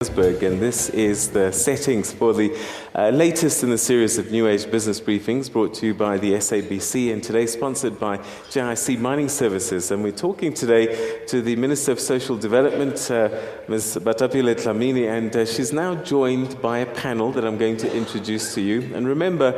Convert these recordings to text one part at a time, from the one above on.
And this is the settings for the latest in the series of New Age business briefings brought to you by the SABC and today sponsored by JIC Mining Services. And we're talking today to the Minister of Social Development, Ms. Batapile Dlamini, and she's now joined by a panel that I'm going to introduce to you. And remember,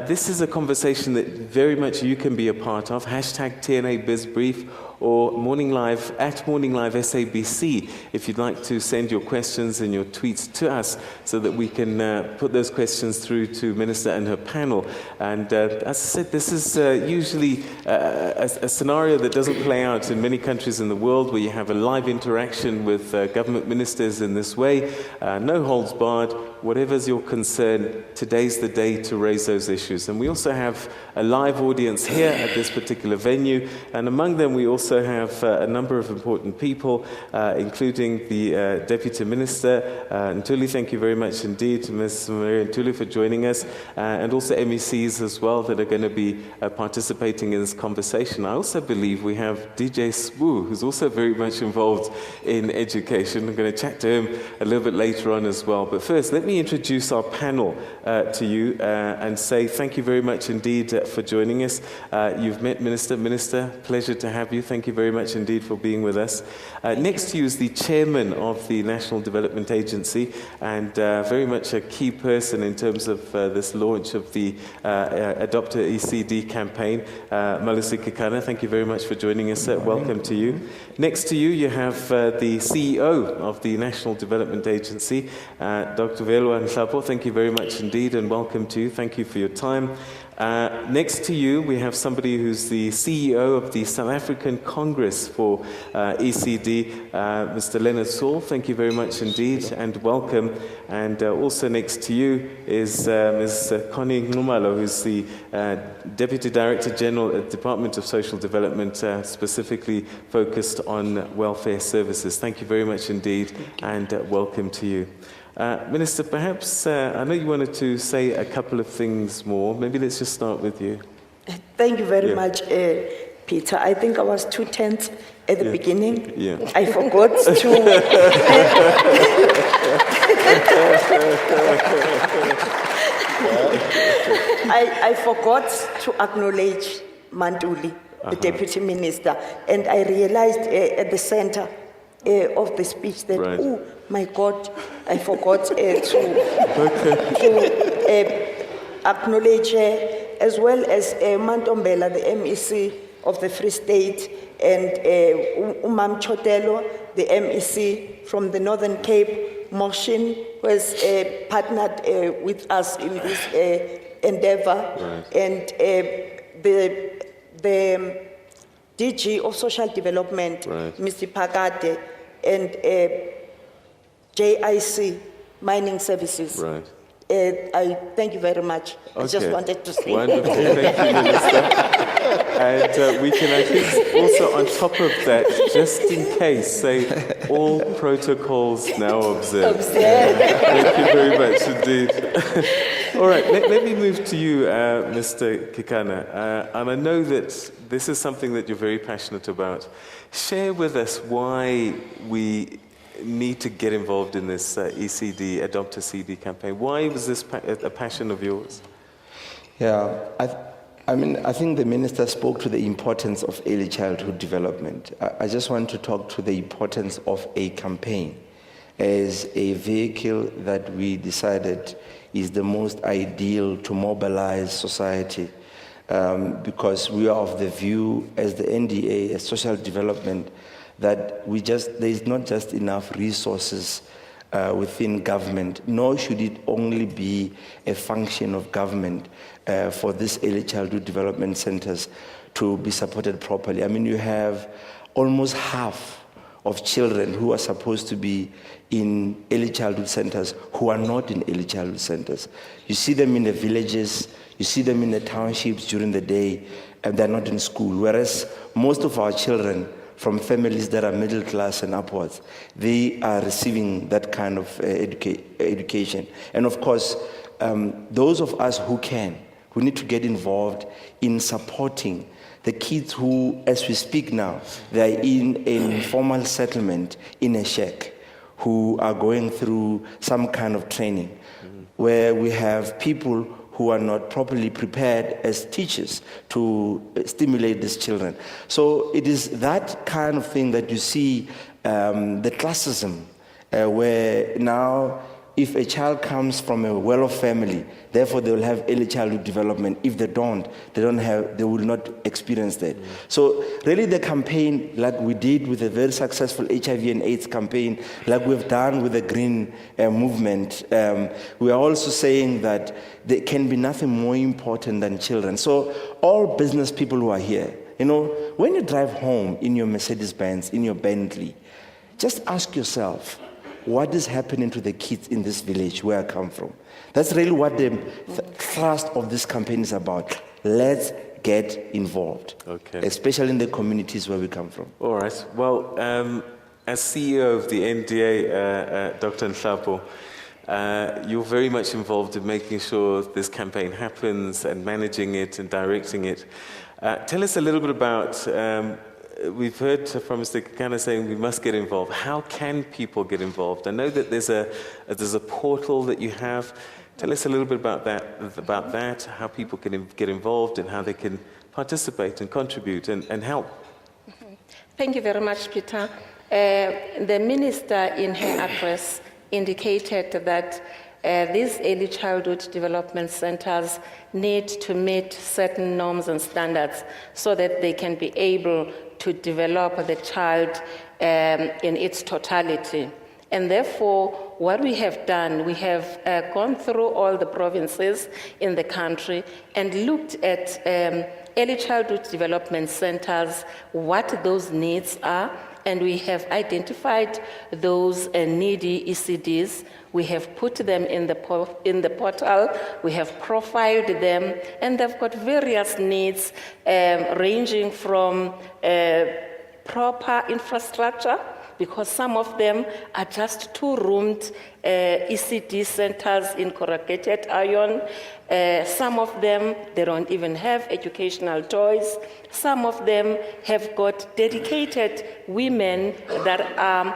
this is a conversation that very much you can be a part of. Hashtag TNA BizBrief or Morning Live at Morning Live SABC if you'd like to send your questions and your tweets to us so that we can put those questions through to Minister and her panel. And as I said, this is usually a scenario that doesn't play out in many countries in the world where you have a live interaction with government ministers in this way. No holds barred. Whatever's your concern, today's the day to raise those issues. And we also have a live audience here at this particular venue, and among them we also have a number of important people, including the Deputy Minister, Ntuli. Thank you very much indeed, Ms. Maria Ntuli, for joining us, and also MECs as well that are going to be participating in this conversation. I also believe we have DJ Sbu, who's also very much involved in education. I'm going to chat to him a little bit later on as well. But first, let me introduce our panel to you and say thank you very much indeed for joining us. You've met Minister, pleasure to have you. Thank you very much indeed for being with us. Next to you is the Chairman of the National Development Agency and very much a key person in terms of this launch of the Adopt a ECD campaign, Malusi Kekana. Thank you very much for joining us. Welcome to you. Next to you, you have the CEO of the National Development Agency, Dr. Velwa Nhlapo. Thank you very much indeed and welcome to you. Thank you for your time. Next to you, we have somebody who's the CEO of the South African Congress for ECD, Mr. Leonard Saul. Thank you very much indeed and welcome. And also next to you is Ms. Connie Nxumalo, who's the Deputy Director General at the Department of Social Development, specifically focused on welfare services. Thank you very much indeed and welcome to you. Minister, perhaps, I know you wanted to say a couple of things more. Maybe let's just start with you. Thank you very much, Peter. I think I was too tense at the beginning. I forgot to... I forgot to acknowledge Manduli, the Deputy Minister, and I realized at the center of the speech that, oh my God, I forgot to acknowledge as well as Mantombela, the MEC of the Free State, and Umam Chotelo, the MEC from the Northern Cape, Moshin, who has partnered with us in this endeavor, and the DG of Social Development, Mr. Pakate, and JIC Mining Services. I thank you very much. I just wanted to say. Wonderful. Thank you, Minister. And we can, I think, also on top of that, just in case, say all protocols now observed. Thank you very much indeed. All right, let me move to you, Mr. Kekana. And I know that this is something that you're very passionate about. Share with us why we need to get involved in this ECD, Adopt a CD campaign. Why was this a passion of yours? Yeah, I think the minister spoke to the importance of early childhood development. I just want to talk to the importance of a campaign as a vehicle that we decided is the most ideal to mobilize society because we are of the view as the NDA, as social development, that there is not just enough resources within government, nor should it only be a function of government for these early childhood development centers to be supported properly. I mean, you have almost half of children who are supposed to be in early childhood centers who are not in early childhood centers. You see them in the villages, you see them in the townships during the day, and they're not in school. Whereas most of our children from families that are middle class and upwards, they are receiving that kind of education. And of course, those of us who can, we need to get involved in supporting the kids who, as we speak now, they are in an informal settlement in a shack, who are going through some kind of training, where we have people who are not properly prepared as teachers to stimulate these children. So it is that kind of thing that you see, the classism, where now if a child comes from a well-off family, therefore they will have early childhood development. If they don't, they will not experience that. So really the campaign, like we did with a very successful HIV and AIDS campaign, like we've done with the Green Movement, we are also saying that there can be nothing more important than children. So all business people who are here, you know, when you drive home in your Mercedes-Benz, in your Bentley, just ask yourself, what is happening to the kids in this village where I come from? That's really what the thrust of this campaign is about. Let's get involved, especially in the communities where we come from. All right. Well, as CEO of the NDA, Dr. Nhlapo, you're very much involved in making sure this campaign happens and managing it and directing it. Tell us a little bit about we've heard from Mr. Kekana saying we must get involved. How can people get involved? I know that there's a portal that you have. Tell us a little bit about that, how people can get involved and how they can participate and contribute and help. Thank you very much, Peter. The minister in her address indicated that these early childhood development centers need to meet certain norms and standards so that they can be able to develop the child in its totality. And therefore, what we have done, we have gone through all the provinces in the country and looked at early childhood development centers, what those needs are, and we have identified those needy ECDs. We have put them in the portal, we have profiled them, and they've got various needs ranging from proper infrastructure, because some of them are just two-roomed ECD centers in corrugated iron. Some of them, they don't even have educational toys. Some of them have got dedicated women that are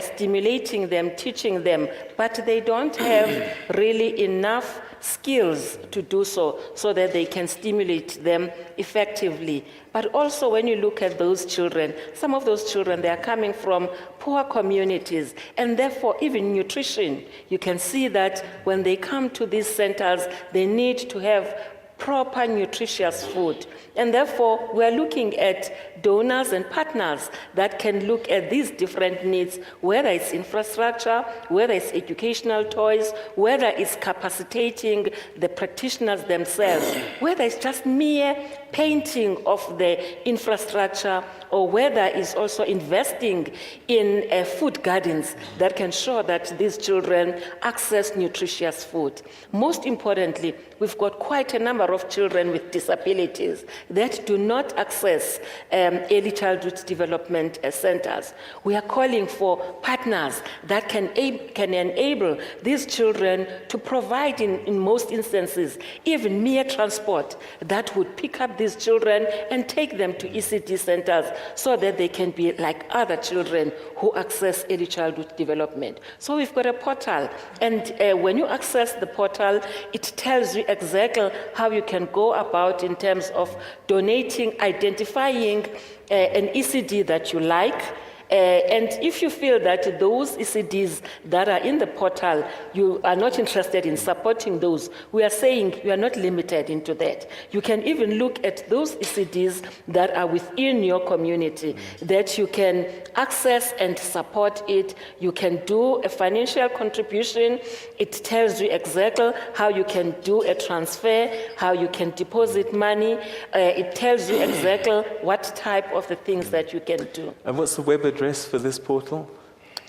stimulating them, teaching them, but they don't have really enough skills to do so that they can stimulate them effectively. But also when you look at those children, some of those children, they are coming from poor communities, and therefore even nutrition, you can see that when they come to these centers, they need to have proper nutritious food. And therefore, we're looking at donors and partners that can look at these different needs, whether it's infrastructure, whether it's educational toys, whether it's capacitating the practitioners themselves, whether it's just mere painting of the infrastructure, or whether it's also investing in food gardens that can show that these children access nutritious food. Most importantly, we've got quite a number of children with disabilities that do not access early childhood development centers. We are calling for partners that can enable these children to provide, in most instances, even mere transport that would pick up these children and take them to ECD centers so that they can be like other children who access early childhood development. So we've got a portal, and when you access the portal, it tells you exactly how you can go about in terms of donating, identifying an ECD that you like. And if you feel that those ECDs that are in the portal, you are not interested in supporting those, we are saying you are not limited into that. You can even look at those ECDs that are within your community, that you can access and support it. You can do a financial contribution. It tells you exactly how you can do a transfer, how you can deposit money. It tells you exactly what type of the things that you can do. And what's the web address for this portal?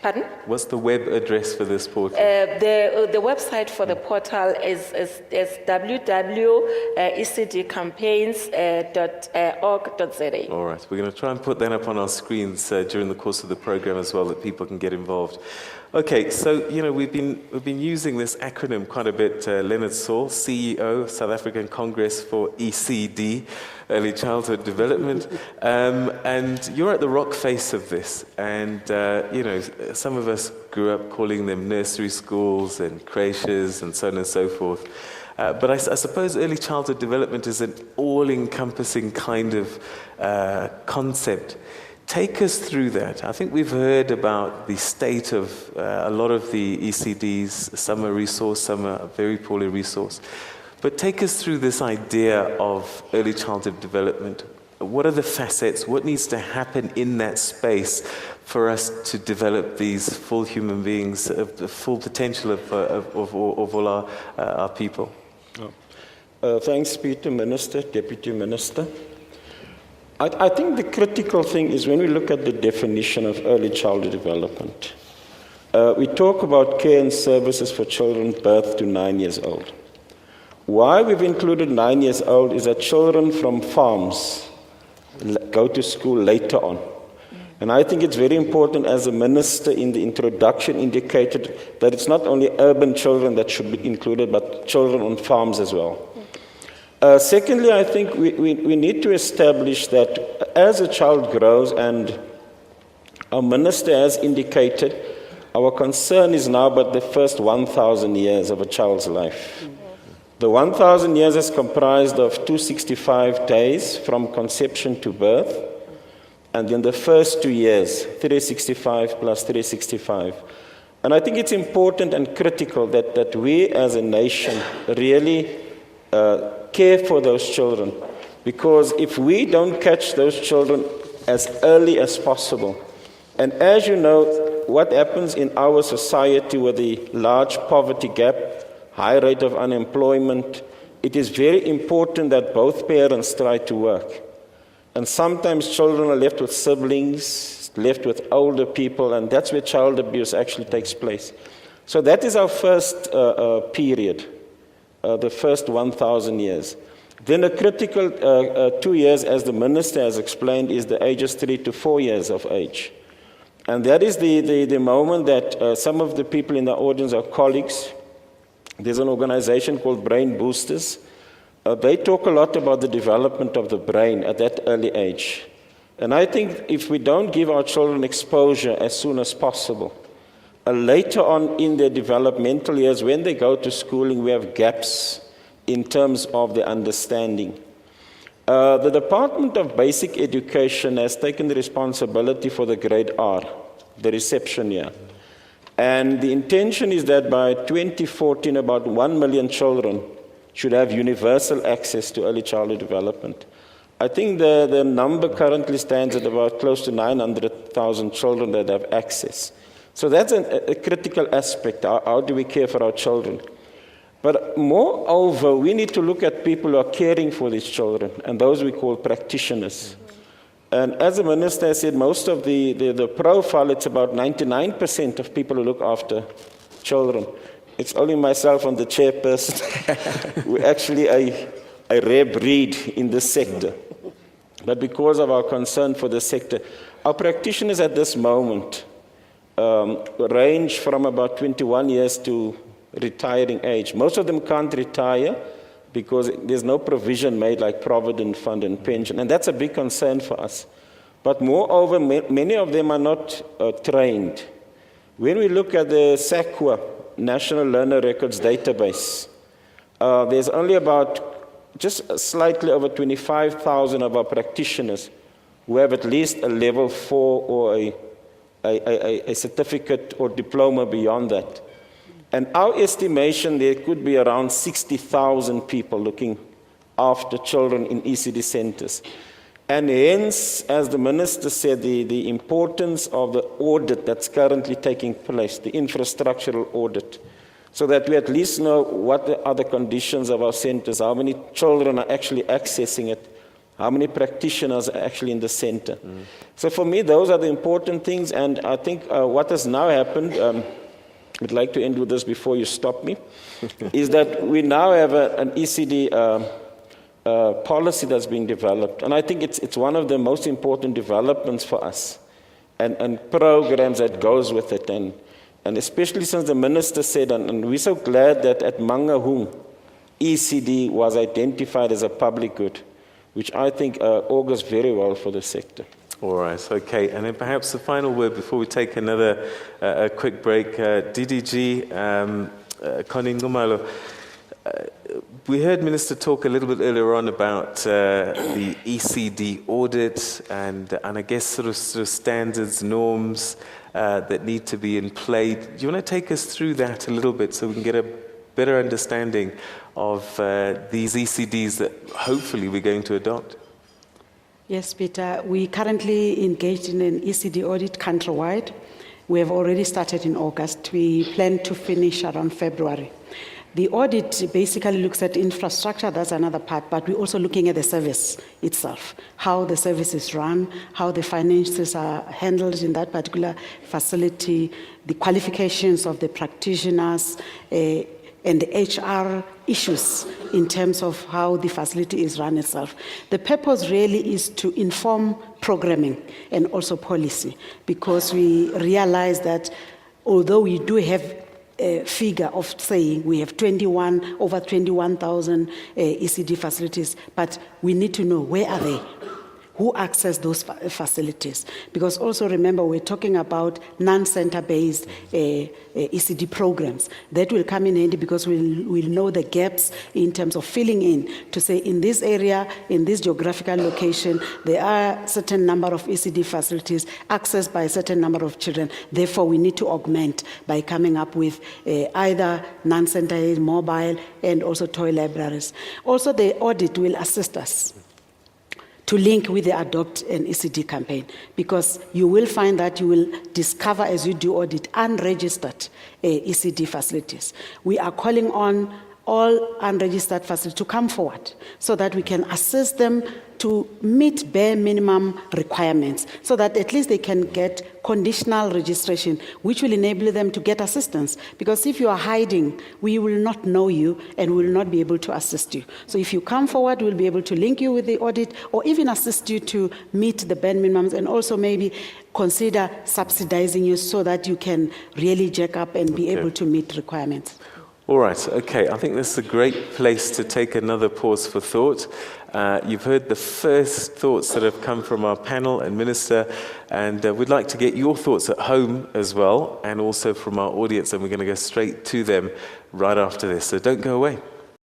Pardon? What's the web address for this portal? The website for the portal is www.ecdcampaigns.org.za. All right, we're going to try and put that up on our screens during the course of the program as well, that people can get involved. Okay, so we've been using this acronym quite a bit. Leonard Saul, CEO, South African Congress for ECD. early childhood development. And you're at the rock face of this. And, you know, some of us grew up calling them nursery schools and creches and so on and so forth. But I suppose early childhood development is an all-encompassing kind of concept. Take us through that. I think we've heard about the state of a lot of the ECDs. Some are resourced, some are very poorly resourced. But take us through this idea of early childhood development. What are the facets? What needs to happen in that space for us to develop these full human beings, the full potential of all our people? Thanks, Peter, Minister, Deputy Minister. I think the critical thing is when we look at the definition of early childhood development, we talk about care and services for children birth to 9 years old. Why we've included 9 years old is that children from farms go to school later on. And I think it's very important, as the Minister in the introduction indicated, that it's not only urban children that should be included, but children on farms as well. Secondly, I think we need to establish that as a child grows, and our Minister has indicated, our concern is now about the first 1,000 years of a child's life. The 1,000 years is comprised of 265 days from conception to birth, and then the first 2 years, 365 plus 365. And I think it's important and critical that we as a nation really care for those children, because if we don't catch those children as early as possible, and as you know, what happens in our society with the large poverty gap, high rate of unemployment, it is very important that both parents try to work. And sometimes children are left with siblings, left with older people, and that's where child abuse actually takes place. So that is our first period. The first 1,000 years. Then a critical 2 years, as the Minister has explained, is the ages 3 to 4 years of age. And that is the moment that some of the people in the audience are colleagues. There's an organization called Brain Boosters. They talk a lot about the development of the brain at that early age. And I think if we don't give our children exposure as soon as possible, later on in their developmental years, when they go to schooling, we have gaps in terms of their understanding. The Department of Basic Education has taken the responsibility for the grade R, the reception year. And the intention is that by 2014, about 1 million children should have universal access to early childhood development. I think the number currently stands at about close to 900,000 children that have access. So that's a critical aspect. How do we care for our children? But moreover, we need to look at people who are caring for these children, and those we call practitioners. And as the Minister said, most of the profile, it's about 99% of people who look after children. It's only myself and the chairperson. We're actually a rare breed in this sector. But because of our concern for the sector, our practitioners at this moment range from about 21 years to retiring age. Most of them can't retire because there's no provision made like Provident Fund and pension, and that's a big concern for us. But moreover, many of them are not trained. When we look at the SAQA, National Learner Records Database, there's only about just slightly over 25,000 of our practitioners who have at least a level 4 or a certificate or diploma beyond that. And our estimation, there could be around 60,000 people looking after children in ECD centers. And hence, as the Minister said, the importance of the audit that's currently taking place, the infrastructural audit, so that we at least know what are the conditions of our centers, how many children are actually accessing it, how many practitioners are actually in the center. So for me, those are the important things, and I think what has now happened, I'd like to end with this before you stop me, is that we now have an ECD policy that's being developed, and I think it's one of the most important developments for us, and programs that goes with it, and especially since the Minister said, and we're so glad that at Mangaung, ECD was identified as a public good. which I think augurs very well for the sector. All right, okay. And then perhaps the final word before we take another quick break. DDG, Connie Ngumalo, we heard Minister talk a little bit earlier on about the ECD audit and I guess sort of standards, norms that need to be in play. Do you want to take us through that a little bit so we can get a better understanding of these ECDs that hopefully we're going to adopt? Yes, Peter. We currently engaged in an ECD audit countrywide. We have already started in August. We plan to finish around February. The audit basically looks at infrastructure, that's another part, but we're also looking at the service itself, how the service is run, how the finances are handled in that particular facility, the qualifications of the practitioners, and the HR issues in terms of how the facility is run itself. The purpose really is to inform programming and also policy, because we realize that although we do have a figure of saying we have over 21,000 ECD facilities, but we need to know where are they? Who access those facilities? Because also remember, we're talking about non-center-based ECD programs. That will come in handy because we'll know the gaps in terms of filling in to say in this area, in this geographical location, there are certain number of ECD facilities accessed by a certain number of children. Therefore, we need to augment by coming up with either non-center mobile and also toy libraries. Also, the audit will assist us to link with the Adopt an ECD campaign, because you will find that you will discover as you do audit unregistered ECD facilities. We are calling on all unregistered facilities to come forward so that we can assist them to meet bare minimum requirements so that at least they can get conditional registration, which will enable them to get assistance. Because if you are hiding, we will not know you and will not be able to assist you. So if you come forward, we'll be able to link you with the audit or even assist you to meet the bare minimums and also maybe consider subsidizing you so that you can really jack up and be able to meet requirements. All right, okay. I think this is a great place to take another pause for thought. You've heard the first thoughts that have come from our panel and Minister, and we'd like to get your thoughts at home as well, and also from our audience, and we're going to go straight to them right after this. So don't go away.